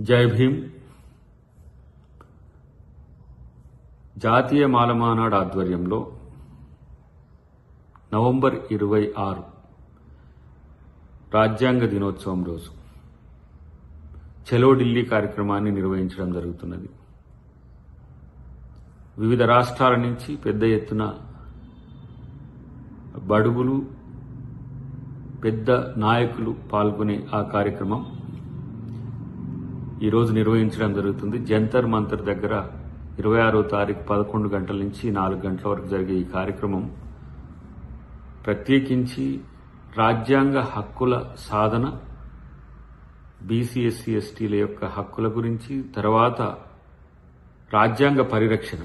జై భీమ్. జాతీయ మాలమానాడు ఆధ్వర్యంలో నవంబర్ 26 రాజ్యాంగ దినోత్సవం రోజు చలో ఢిల్లీ కార్యక్రమాన్ని నిర్వహించడం జరుగుతున్నది. వివిధ రాష్ట్రాల నుంచి పెద్ద ఎత్తున బడుగులు, పెద్ద నాయకులు పాల్గొనే ఆ కార్యక్రమం ఈరోజు నిర్వహించడం జరుగుతుంది. జంతర్ మంతర్ దగ్గర 26వ తారీఖు 11 గంటల నుంచి 4 గంటల వరకు జరిగే ఈ కార్యక్రమం ప్రత్యేకించి రాజ్యాంగ హక్కుల సాధన, బీసీ ఎస్సీ ఎస్టీల యొక్క హక్కుల గురించి, తర్వాత రాజ్యాంగ పరిరక్షణ,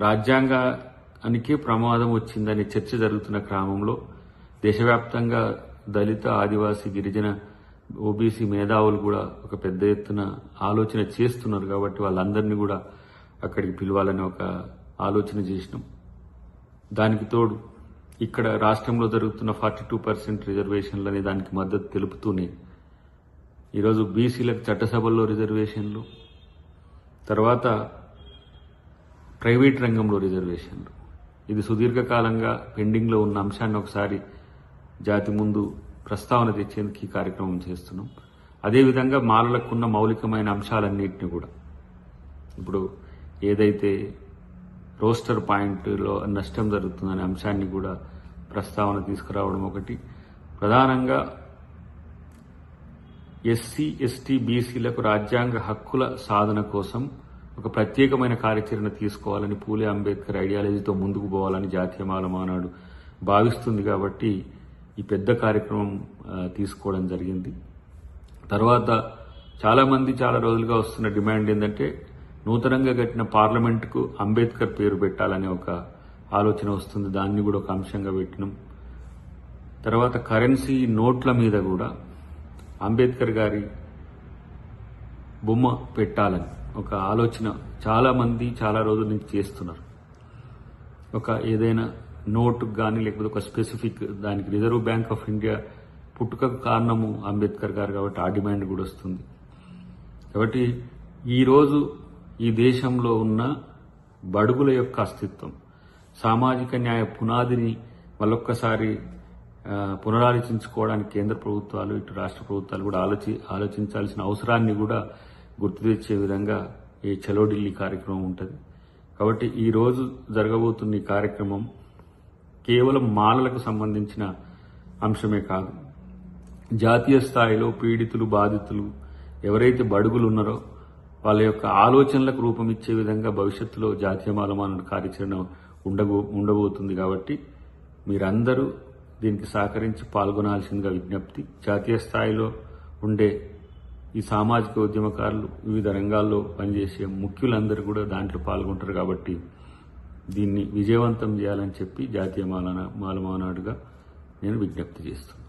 రాజ్యాంగానికే ప్రమాదం వచ్చిందనే చర్చ జరుగుతున్న క్రమంలో దేశవ్యాప్తంగా దళిత, ఆదివాసీ, గిరిజన, ఓబీసీ మేధావులు కూడా ఒక పెద్ద ఎత్తున ఆలోచన చేస్తున్నారు. కాబట్టి వాళ్ళందరినీ కూడా అక్కడికి పిలవాలని ఒక ఆలోచన చేసినాం. దానికి తోడు ఇక్కడ రాష్ట్రంలో జరుగుతున్న 42% రిజర్వేషన్లు అనే దానికి మద్దతు తెలుపుతూనే ఈరోజు బీసీలకు చట్టసభల్లో రిజర్వేషన్లు, తర్వాత ప్రైవేట్ రంగంలో రిజర్వేషన్లు, ఇది సుదీర్ఘకాలంగా పెండింగ్లో ఉన్న అంశాన్ని ఒకసారి జాతి ముందు ప్రస్తావన తెచ్చేందుకు ఈ కార్యక్రమం చేస్తున్నాం. అదేవిధంగా మాలలకున్న మౌలికమైన అంశాలన్నింటినీ కూడా ఇప్పుడు ఏదైతే రోస్టర్ పాయింట్లో నష్టం జరుగుతుందనే అంశాన్ని కూడా ప్రస్తావన తీసుకురావడం ఒకటి. ప్రధానంగా ఎస్సీ, ఎస్టీ, బీసీలకు రాజ్యాంగ హక్కుల సాధన కోసం ఒక ప్రత్యేకమైన కార్యాచరణ తీసుకోవాలని, పూలే అంబేద్కర్ ఐడియాలజీతో ముందుకు పోవాలని జాతీయ మాలమానాడు భావిస్తుంది. కాబట్టి ఈ పెద్ద కార్యక్రమం తీసుకోవడం జరిగింది. తర్వాత చాలామంది చాలా రోజులుగా వస్తున్న డిమాండ్ ఏంటంటే నూతనంగా కట్టిన పార్లమెంటుకు అంబేద్కర్ పేరు పెట్టాలనే ఒక ఆలోచన వస్తుంది. దాన్ని కూడా ఒక అంశంగా పెట్టినాం. తర్వాత కరెన్సీ నోట్ల మీద కూడా అంబేద్కర్ గారి బొమ్మ పెట్టాలని ఒక ఆలోచన చాలామంది చాలా రోజుల నుంచి చేస్తున్నారు. ఒక ఏదైనా నోటుకు కానీ లేకపోతే ఒక స్పెసిఫిక్ దానికి రిజర్వ్ బ్యాంక్ ఆఫ్ ఇండియా పుట్టుకకు కారణము అంబేద్కర్ గారు కాబట్టి ఆ డిమాండ్ కూడా వస్తుంది. కాబట్టి ఈరోజు ఈ దేశంలో ఉన్న బడుగుల యొక్క అస్తిత్వం, సామాజిక న్యాయ పునాదిని మళ్ళొక్కసారి పునరాలోచించుకోవడానికి కేంద్ర ప్రభుత్వాలు, ఇటు రాష్ట్ర ప్రభుత్వాలు కూడా ఆలోచించాల్సిన అవసరాన్ని కూడా గుర్తు తెచ్చే విధంగా ఈ చలో ఢిల్లీ కార్యక్రమం ఉంటుంది. కాబట్టి ఈరోజు జరగబోతున్న ఈ కార్యక్రమం కేవలం మాలలకు సంబంధించిన అంశమే కాదు, జాతీయ స్థాయిలో పీడితులు, బాధితులు ఎవరైతే బడుగులు ఉన్నారో వాళ్ళ యొక్క ఆలోచనలకు రూపమిచ్చే విధంగా భవిష్యత్తులో జాతీయ మాలమానాడు కార్యాచరణ ఉండబోతుంది. కాబట్టి మీరందరూ దీనికి సహకరించి పాల్గొనాల్సిందిగా విజ్ఞప్తి. జాతీయ స్థాయిలో ఉండే ఈ సామాజిక ఉద్యమకారులు, వివిధ రంగాల్లో పనిచేసే ముఖ్యులందరూ కూడా దాంట్లో పాల్గొంటారు. కాబట్టి దీన్ని విజయవంతం చేయాలని చెప్పి జాతీయ మాలమానాడుగా నేను విజ్ఞప్తి చేస్తున్నాను.